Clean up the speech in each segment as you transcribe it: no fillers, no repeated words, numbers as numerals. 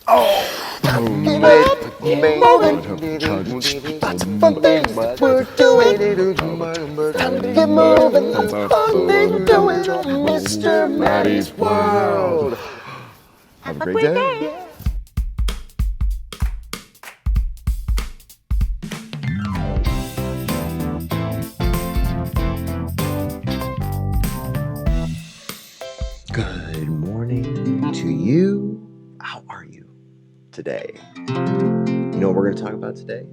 Fun things we're doing. Time to get moving. Fun things we're doing. Mr. Matty's World. Have a great day. Good morning to you. How are you today? You know what we're going to talk about today?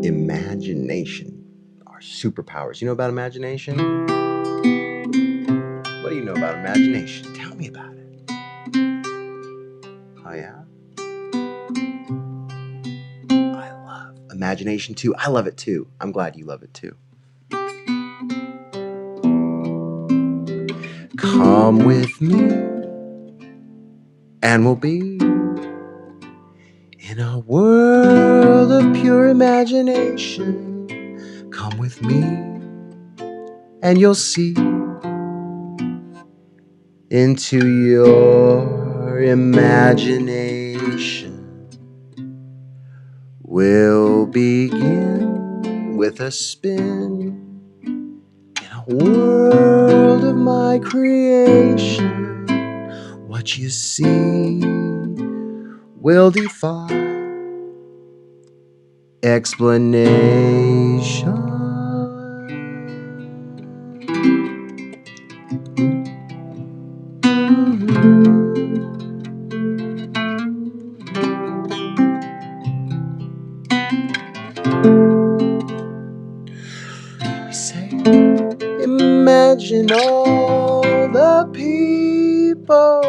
Imagination. Our superpowers. You know about imagination? What do you know about imagination? Tell me about it. Oh, yeah? I love imagination too. I love it too. I'm glad you love it too. Come with me, and we'll be in a world of pure imagination. Come with me, and you'll see into your imagination. We'll begin with a spin in a world of my creation. What you see will defy explanation. We say, imagine all the people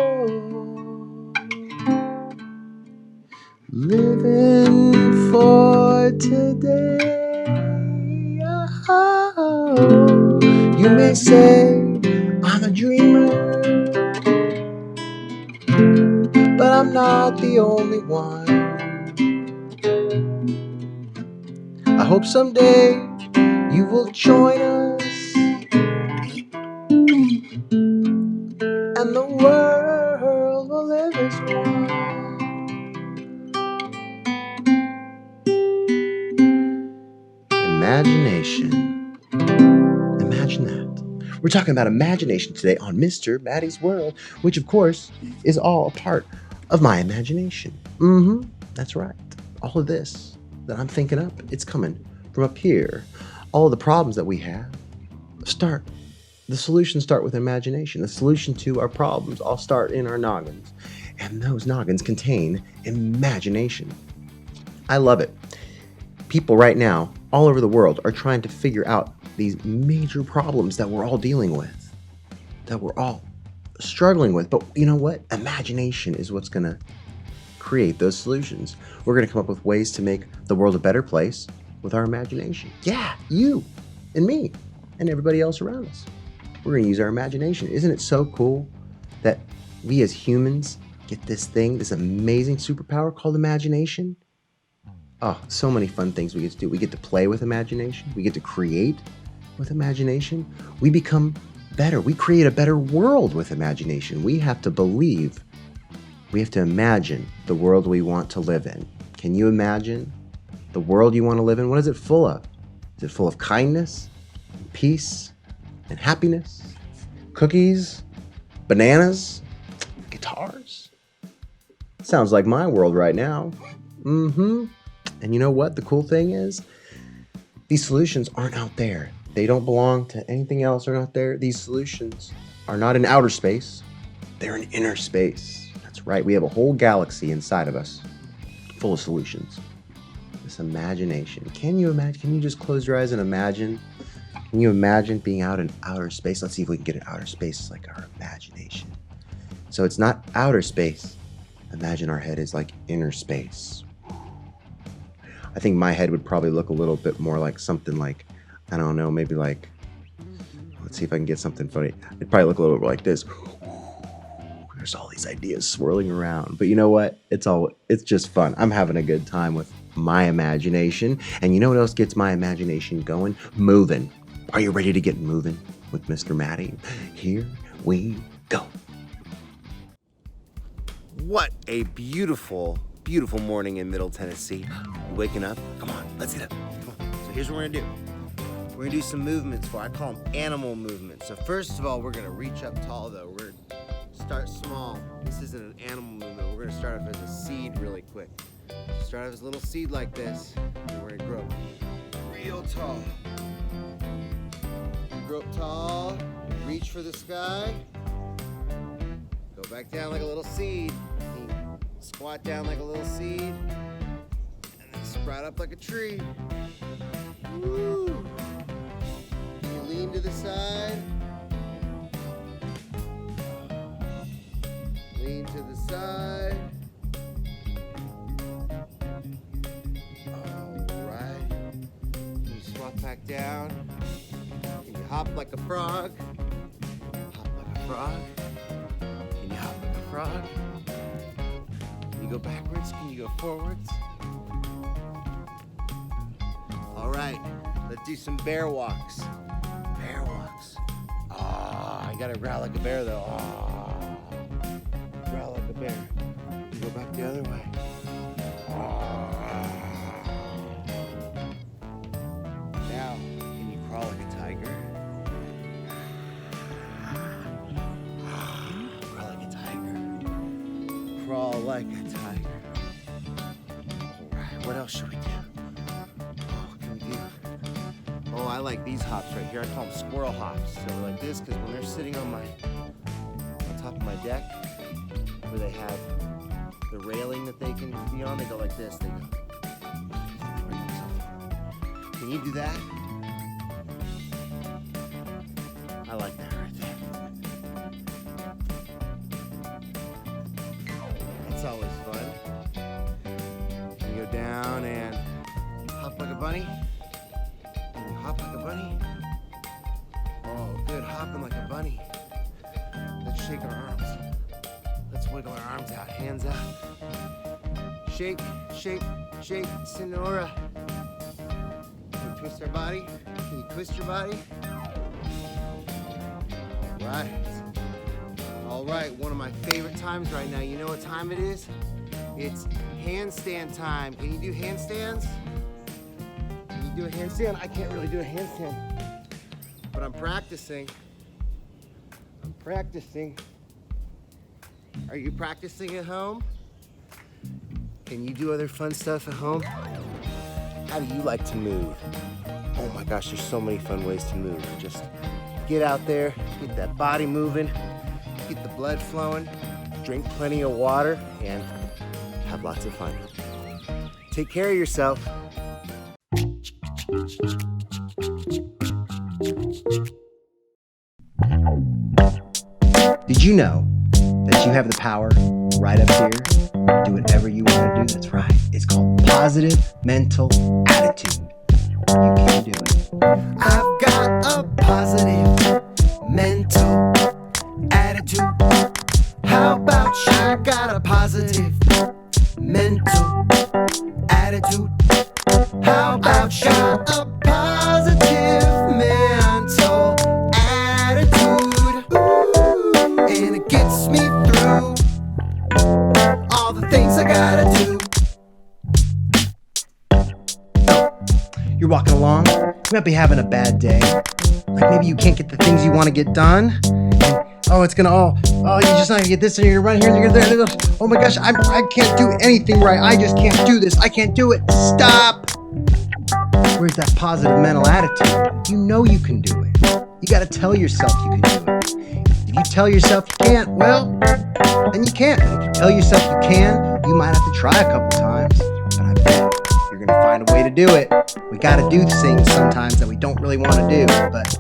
living for today. Oh, you may say I'm a dreamer, but I'm not the only one. I hope someday you will join us, and the world will live as one. Imagination. Imagine that. We're talking about imagination today on Mr. Matty's World, which of course is all a part of my imagination. That's right. All of this that I'm thinking up, it's coming from up here. All of the problems that we have the solutions start with imagination. The solution to our problems all start in our noggins. And those noggins contain imagination. I love it. People right now, all over the world, are trying to figure out these major problems that we're all dealing with, that we're all struggling with. But you know what? Imagination is what's going to create those solutions. We're going to come up with ways to make the world a better place with our imagination. Yeah, you and me and everybody else around us. We're going to use our imagination. Isn't it so cool that we as humans get this amazing superpower called imagination? Oh, so many fun things we get to do. We get to play with imagination. We get to create with imagination. We become better. We create a better world with imagination. We have to believe. We have to imagine the world we want to live in. Can you imagine the world you want to live in? What is it full of? Is it full of kindness, and peace, and happiness? Cookies, bananas, guitars? Sounds like my world right now. And you know what? The cool thing is, these solutions aren't out there. They don't belong to anything else. They're not there. These solutions are not in outer space. They're in inner space. That's right. We have a whole galaxy inside of us full of solutions. This imagination. Can you imagine? Can you just close your eyes and imagine? Can you imagine being out in outer space? Let's see if we can get in outer space. It's like our imagination. So it's not outer space. Imagine our head is like inner space. I think my head would probably look a little bit more like something like, I don't know, maybe like, let's see if I can get something funny. It'd probably look a little bit like this. There's all these ideas swirling around. But you know what? It's just fun. I'm having a good time with my imagination. And you know what else gets my imagination going? Moving. Are you ready to get moving with Mr. Matty? Here we go. What a beautiful, beautiful morning in Middle Tennessee. You waking up? Come on, let's get up. Come on. So here's what we're gonna do. We're gonna do some movements I call them animal movements. So first of all, we're gonna reach up tall though. We're gonna start small. This isn't an animal movement. We're gonna start off as a seed really quick. Start off as a little seed like this, and we're gonna grow real tall. Grow up tall, reach for the sky. Go back down like a little seed. Squat down like a little seed. And then sprout up like a tree. Woo! You lean to the side. Lean to the side. Alright. You swap back down. And you hop like a frog. Hop like a frog. Can you hop like a frog? Can you go backwards? Can you go forwards? Alright, let's do some bear walks. Bear walks. I gotta growl like a bear though. Growl like a bear. You go back the other way. Now, can you crawl like a tiger? Crawl like a tiger. Crawl like a tiger. Alright, what else should we do? I like these hops right here. I call them squirrel hops. So they're like this because when they're sitting on top of my deck, where they have the railing that they can be on, they go like this. They go. Can you do that? I like that right there. That's always fun. You go down and hop like a bunny. Hop like a bunny. Oh, good. Hopping like a bunny. Let's shake our arms. Let's wiggle our arms out. Hands out. Shake, shake, shake. Sonora. Can you twist our body? Can you twist your body? All right. All right. One of my favorite times right now. You know what time it is? It's handstand time. Can you do handstands? Do a handstand? I can't really do a handstand, but I'm practicing. I'm practicing. Are you practicing at home? Can you do other fun stuff at home? How do you like to move? Oh my gosh, there's so many fun ways to move. Just get out there, get that body moving, get the blood flowing, drink plenty of water, and have lots of fun. Take care of yourself. Did you know that you have the power right up here? Do whatever you want to do. That's right. It's called positive mental attitude. You can do it. I've got a positive mental attitude. How about you? I got a positive mental attitude. How about you? A positive mental attitude. Ooh, and it gets me through all the things I gotta do. You're walking along, you might be having a bad day. Like maybe you can't get the things you want to get done. And, it's gonna you're just not gonna get this, and you're right here, and you're there. Oh my gosh, I can't do anything right. I just can't do this. I can't do it. Stop. Where's that positive mental attitude? You know you can do it. You gotta tell yourself you can do it. If you tell yourself you can't, well, then you can't. And if you tell yourself you can, you might have to try a couple times. But I bet you're gonna find a way to do it. We gotta do things sometimes that we don't really want to do, but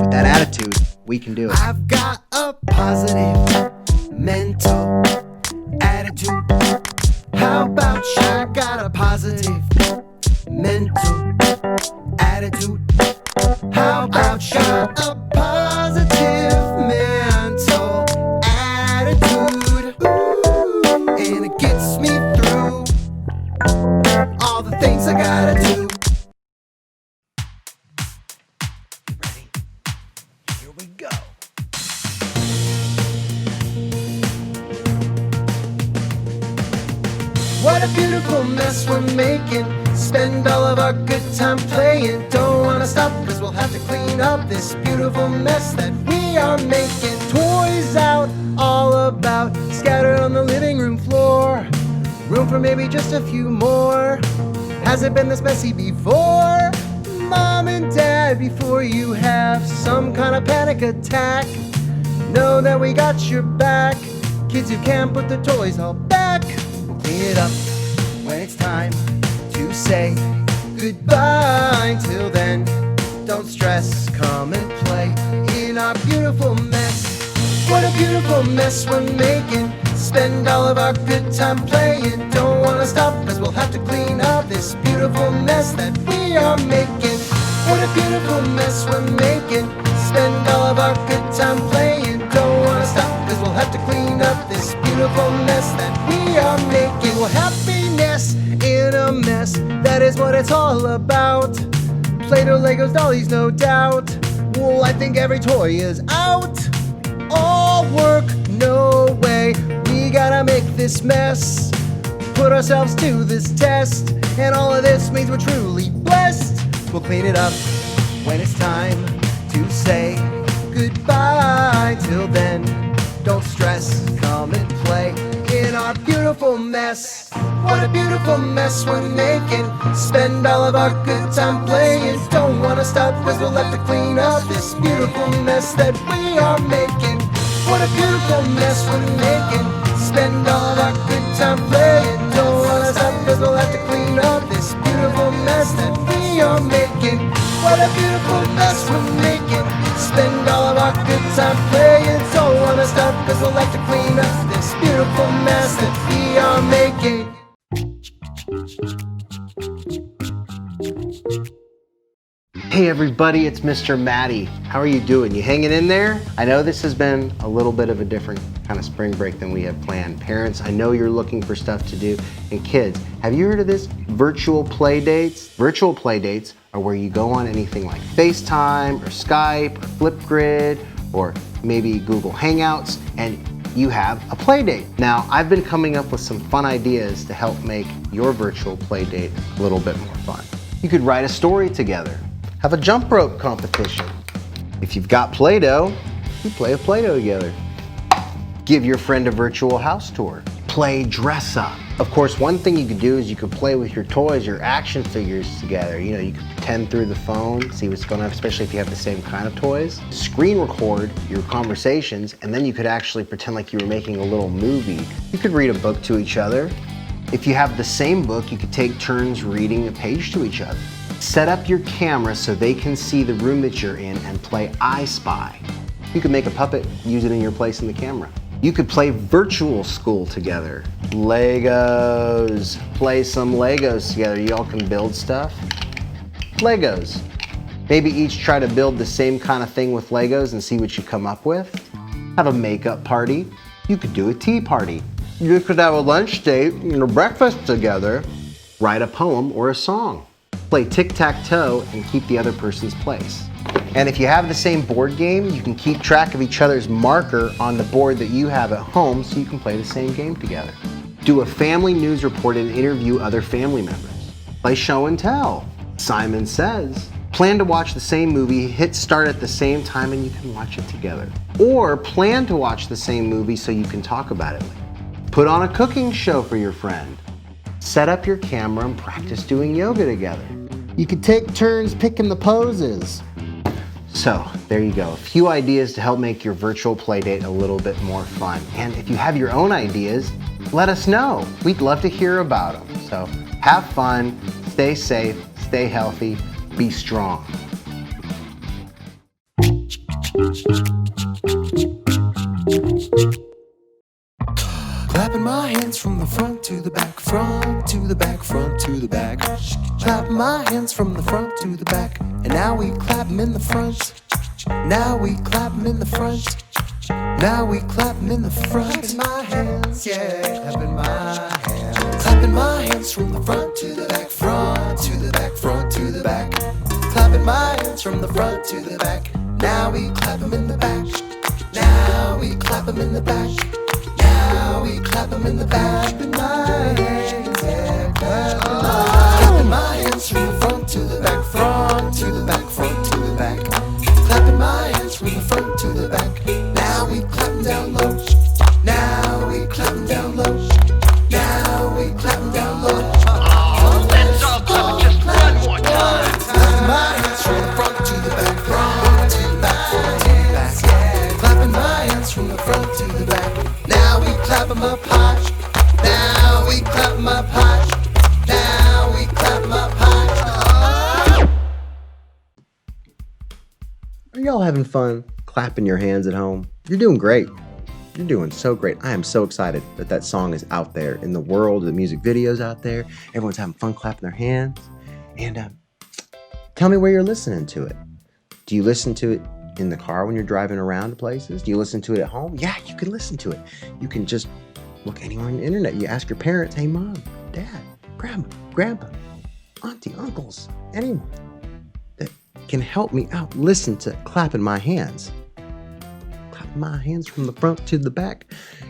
with that attitude, we can do it. I've got a positive mental attitude. How about you? I got a positive mental attitude. How about you? A positive mental attitude. Ooh, and it gets me through all the things I gotta do. You ready? Here we go. What a beautiful mess we're making. Spend all of our good time playing. Don't wanna stop, cause we'll have to clean up this beautiful mess that we are making. Toys out, all about, scattered on the living room floor. Room for maybe just a few more. Has it been this messy before? Mom and Dad, before you have some kind of panic attack, know that we got your back. Kids who can't put the toys all back, we'll clean it up when it's time to say goodbye. Till then, don't stress, come and play in our beautiful mess. What a beautiful mess we're making. Spend all of our good time playing. Don't wanna stop, cause we'll have to clean up this beautiful mess that we are making. What a beautiful mess we're making. Spend all of our good time playing. Don't wanna stop, cause we'll have to clean up this beautiful mess that we are making. Well, happiness in a mess, that is what it's all about. Play-Doh, Legos, dollies, no doubt. Well, I think every toy is out. All work, no way. We gotta make this mess, put ourselves to this test, and all of this means we're truly blessed. We'll clean it up when it's time to say goodbye. Till then, don't stress, come and play in our beautiful mess. What a beautiful mess we're making. Spend all of our good time playing. Don't wanna stop, cause we'll have to clean up this beautiful mess that we are making. What a beautiful mess we're making. Spend all of our good time playing. Don't wanna stop, cause we'll have to clean up this beautiful mess that we are making. What a beautiful mess we're making. Spend all of our good time playing. Don't wanna stop, cause we'll have to clean up this beautiful mess that we are making. Hey everybody, it's Mr. Matty. How are you doing? You hanging in there? I know this has been a little bit of a different kind of spring break than we have planned. Parents, I know you're looking for stuff to do. And kids, have you heard of this? Virtual play dates? Virtual play dates are where you go on anything like FaceTime or Skype or Flipgrid or maybe Google Hangouts, and you have a play date. Now, I've been coming up with some fun ideas to help make your virtual play date a little bit more fun. You could write a story together, have a jump rope competition. If you've got Play-Doh, you play a Play-Doh together. Give your friend a virtual house tour. Play dress up. Of course, one thing you could do is you could play with your toys, your action figures together. You know, you could pretend through the phone, see what's going on, especially if you have the same kind of toys. Screen record your conversations, and then you could actually pretend like you were making a little movie. You could read a book to each other. If you have the same book, you could take turns reading a page to each other. Set up your camera so they can see the room that you're in and play I Spy. You could make a puppet, use it in your place in the camera. You could play virtual school together. Legos. Play some Legos together. You all can build stuff. Legos. Maybe each try to build the same kind of thing with Legos and see what you come up with. Have a makeup party. You could do a tea party. You could have a lunch date and a breakfast together. Write a poem or a song. Play tic-tac-toe and keep the other person's place. And if you have the same board game, you can keep track of each other's marker on the board that you have at home so you can play the same game together. Do a family news report and interview other family members. Play show and tell. Simon Says. Plan to watch the same movie, hit start at the same time and you can watch it together. Or plan to watch the same movie so you can talk about it later. Put on a cooking show for your friend. Set up your camera and practice doing yoga together. You could take turns picking the poses. So there you go, a few ideas to help make your virtual playdate a little bit more fun. And if you have your own ideas, let us know. We'd love to hear about them. So have fun, stay safe, stay healthy, be strong. Clapping my hands from the front to the back, front to the back, front to the back. Clapping my hands from the front to the back, and now we clap 'em in the front. Now we clap 'em in the front. Now we clap 'em in the front. Clapping my hands, yeah, clapping my hands. Clapping my hands from the front to the back, front to the back, front to the back. Clapping my hands from the front to the back. Now we clap 'em in the back. Now we clap 'em in the back. Now we clap 'em in the back. Clapping my hands, having fun clapping your hands at home? You're doing great. You're doing so great. I am so excited that that song is out there in the world. The music video's out there. Everyone's having fun clapping their hands. And tell me where you're listening to it. Do you listen to it in the car when you're driving around to places? Do you listen to it at home? Yeah, you can listen to it. You can just look anywhere on the internet. You ask your parents, hey, mom, dad, grandma, grandpa, auntie, uncles, anyone that can help me out listen to clapping my hands. Clapping my hands from the front to the back.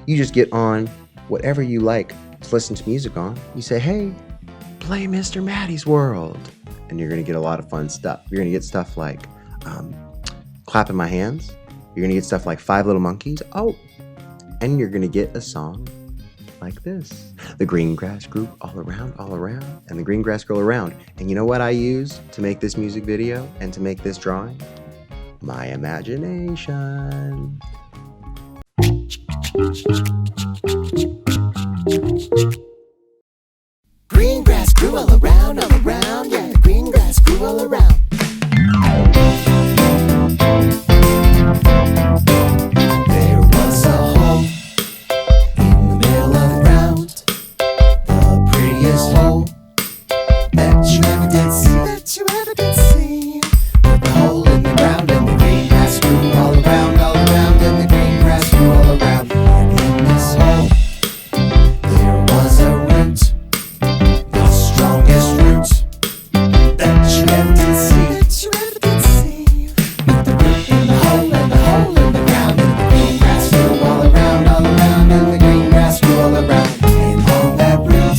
You just get on whatever you like to listen to music on. You say, hey, play Mr. Matty's World. And you're going to get a lot of fun stuff. You're going to get stuff like clapping my hands. You're going to get stuff like Five Little Monkeys. Oh, and you're going to get a song like this. The green grass grew all around, and the green grass grew around. And you know what I use to make this music video and to make this drawing? My imagination. Green grass grew all around, yeah, the green grass grew all around. There was a hole in the middle of the ground, the prettiest hole that you ever did see, with the hole in the ground and the green grass grew all around, and the green grass grew all around. And in this hole, there was a root, the strongest root that you ever did see, with the root in the hole and the hole in the ground, and the green grass grew all around, and the green grass grew all around. And on that root,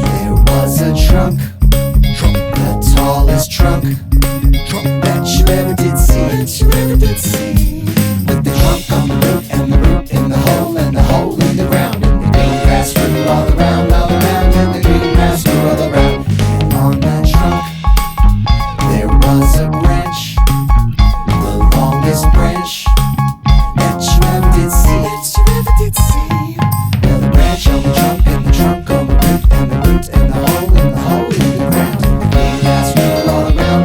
there was a trunk, the tallest trunk that you ever did see, with the trunk on the root and the root in the hole and the hole in the ground, and the green grass grew all around, and the green grass grew all around. And on that trunk, there was a branch, the longest branch that you ever did see, well, the branch on the trunk and the trunk on the root and the root and the hole in the hole in the ground, and the green grass grew all around,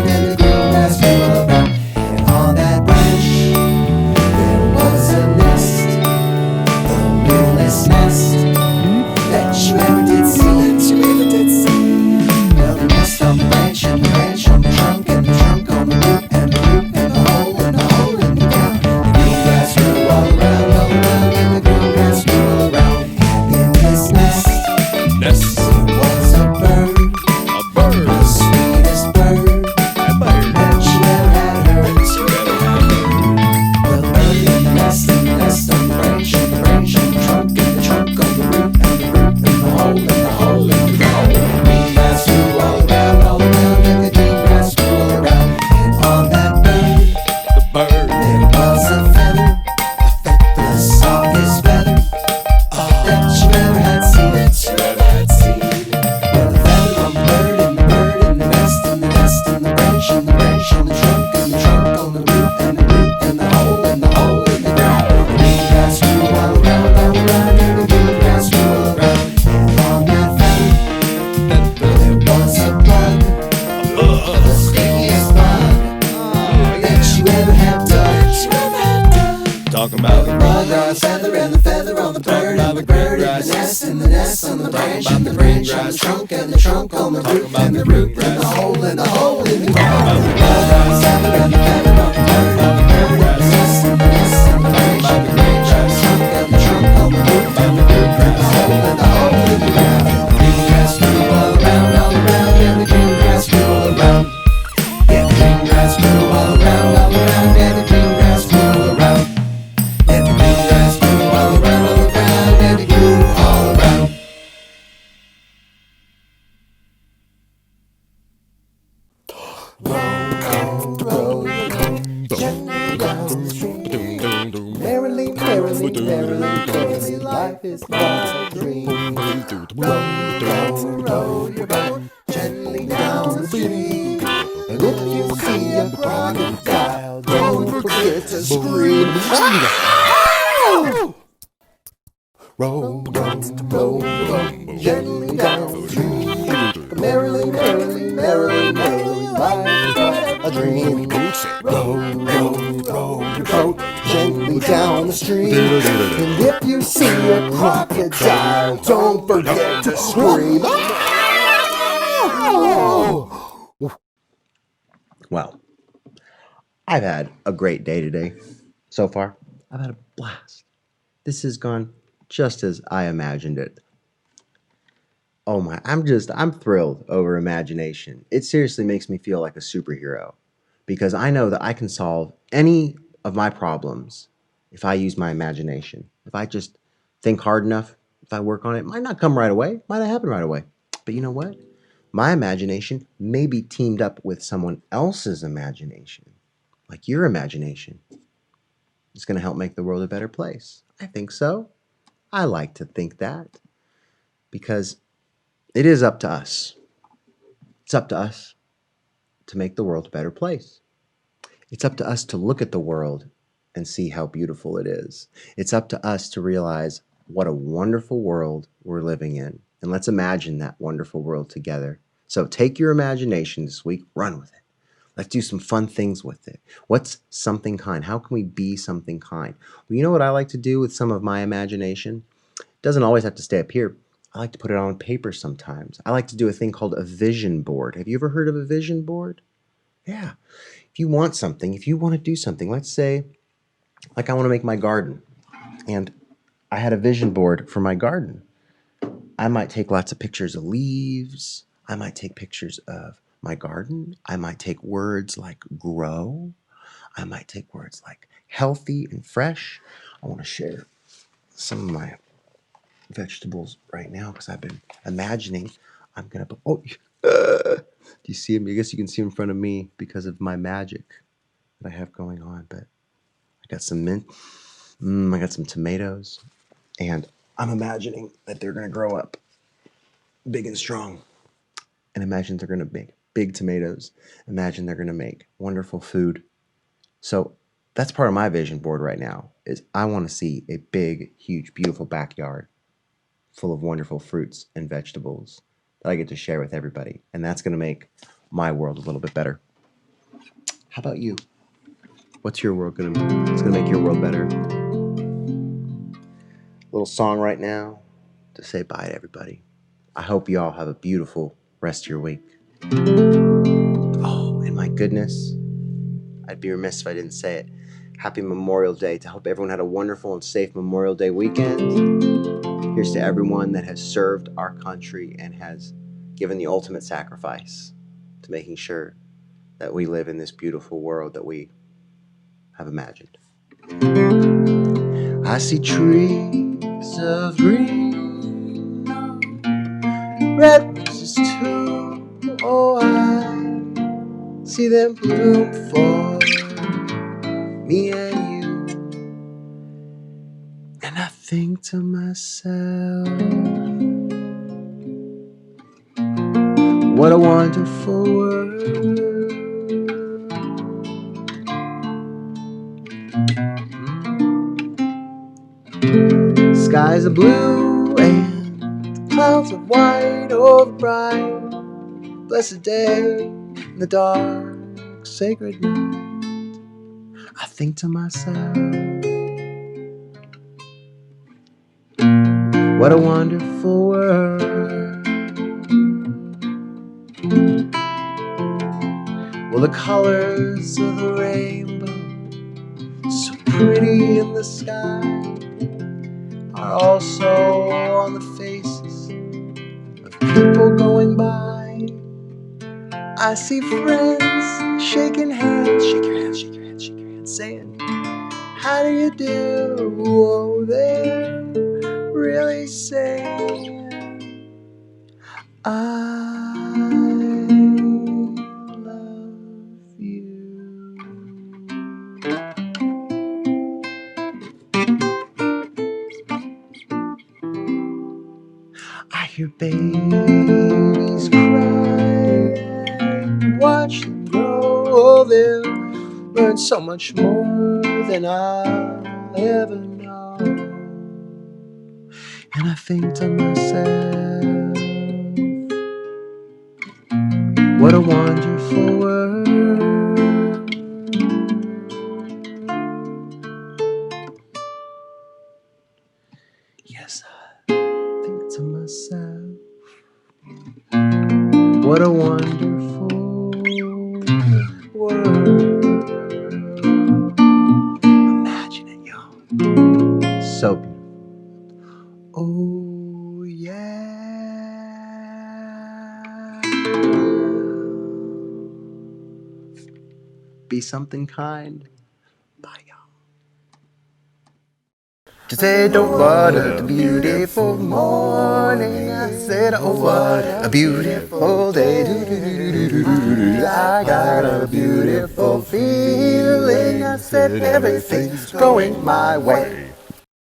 and the green grass grew all around. And on that branch, there was a nest, the littlest nest that you ever did see, well, the nest on the branch and the branch on the trunk and the trunk on the root and the root and the hole in the ground, the green grass grew all around, and the green grass grew all around. And in this nest, there was a bird, the sweetest bird that you ever had heard. Well, the bird in the nest on the branch and the branch on the trunk and the trunk on the root and the root and the hole in the ground, and the green grass grew all around, and the green grass grew all around. And on that bird, there was a feather, the softest feather that you ever had seen. Well, the feather on the bird and the bird and the nest and the nest and the branch on the trunk and the trunk on the root and the root and the hole in the ground. The green grass grew all around, and the green grass grew all around. And on that feather, there was a bug, the stinkiest bug that you ever have done. Talking about The bug on the feather and the feather on the bird and the bird and the nest and the nest on the branch and the branch on the trunk and the trunk on the root and the root and the hole in the ground. The bug on the feather and the feather on the bird and the bird and the nest and the nest and the branch and the branch on the trunk and the trunk on the root and the root and the hole in the ground. The green grass grew all around, and the green grass grew all around. Yeah, the green grass grew all around, and the green grass grew all around. And the green grass grew all around, and it grew all around. Roll, gently down the stream. Merrily, merrily, merrily, merrily, life is but a dream. Roll your boat gently down the stream. And if you see a crocodile, don't forget to scream. Roll, gently down the stream. Merrily, merrily, merrily, merrily, life is but a dream. row your boat gently down the stream. And if you see a crocodile, don't forget to scream. Well, I've had a great day today. So far, I've had a blast. This has gone just as I imagined it. Oh my, I'm thrilled over imagination. It seriously makes me feel like a superhero because I know that I can solve any of my problems if I use my imagination. If I just think hard enough, if I work on it, it might not come right away, might not happen right away. But you know what? My imagination may be teamed up with someone else's imagination, like your imagination. It's going to help make the world a better place. I think so. I like to think that because it is up to us. It's up to us to make the world a better place. It's up to us to look at the world and see how beautiful it is. It's up to us to realize what a wonderful world we're living in. And let's imagine that wonderful world together. So take your imagination this week, run with it. Let's do some fun things with it. What's something kind? How can we be something kind? Well, you know what I like to do with some of my imagination? It doesn't always have to stay up here. I like to put it on paper sometimes. I like to do a thing called a vision board. Have you ever heard of a vision board? Yeah. If you want something, if you want to do something, let's say, like I want to make my garden, and I had a vision board for my garden. I might take lots of pictures of leaves. I might take pictures of my garden. I might take words like grow. I might take words like healthy and fresh. I want to share some of my vegetables right now because I've been imagining I'm going to... Oh, do you see him? I guess you can see him in front of me because of my magic that I have going on. But I got some mint. I got some tomatoes. And I'm imagining that they're going to grow up big and strong. And imagine they're going to make big tomatoes. Imagine they're going to make wonderful food. So that's part of my vision board right now is I want to see a big, huge, beautiful backyard full of wonderful fruits and vegetables that I get to share with everybody. And that's going to make my world a little bit better. How about you? What's your world going to do? It's going to make your world better. Little song right now to say bye to everybody. I hope you all have a beautiful rest of your week. Oh, and my goodness, I'd be remiss if I didn't say it. Happy Memorial Day. To hope everyone had a wonderful and safe Memorial Day weekend. Here's to everyone that has served our country and has given the ultimate sacrifice to making sure that we live in this beautiful world that we have imagined. I see trees of green, red roses too. Oh, I see them bloom for me and you. And I think to myself, what a wonderful world. Skies are blue and clouds are white, oh, the bright, blessed day, in the dark, sacred night. I think to myself, what a wonderful world. Well, the colors of the rainbow, so pretty in the sky, are also on the faces of people going by. I see friends shaking hands, shake your hands, shake your hands, shake your hands, saying, how do you do? Oh, they're really saying, I love you. I hear babies cry and watch them grow. Oh, they'll learn so much more than I'll ever know. And I think to myself, what a wonderful world. myself. What a wonderful world. Imagine it, y'all. So beautiful. Oh, yeah. Be something kind. Bye, y'all. Just said, oh, what a beautiful morning. I said, oh, what a beautiful day. I got a beautiful feeling. I said, everything's going my way.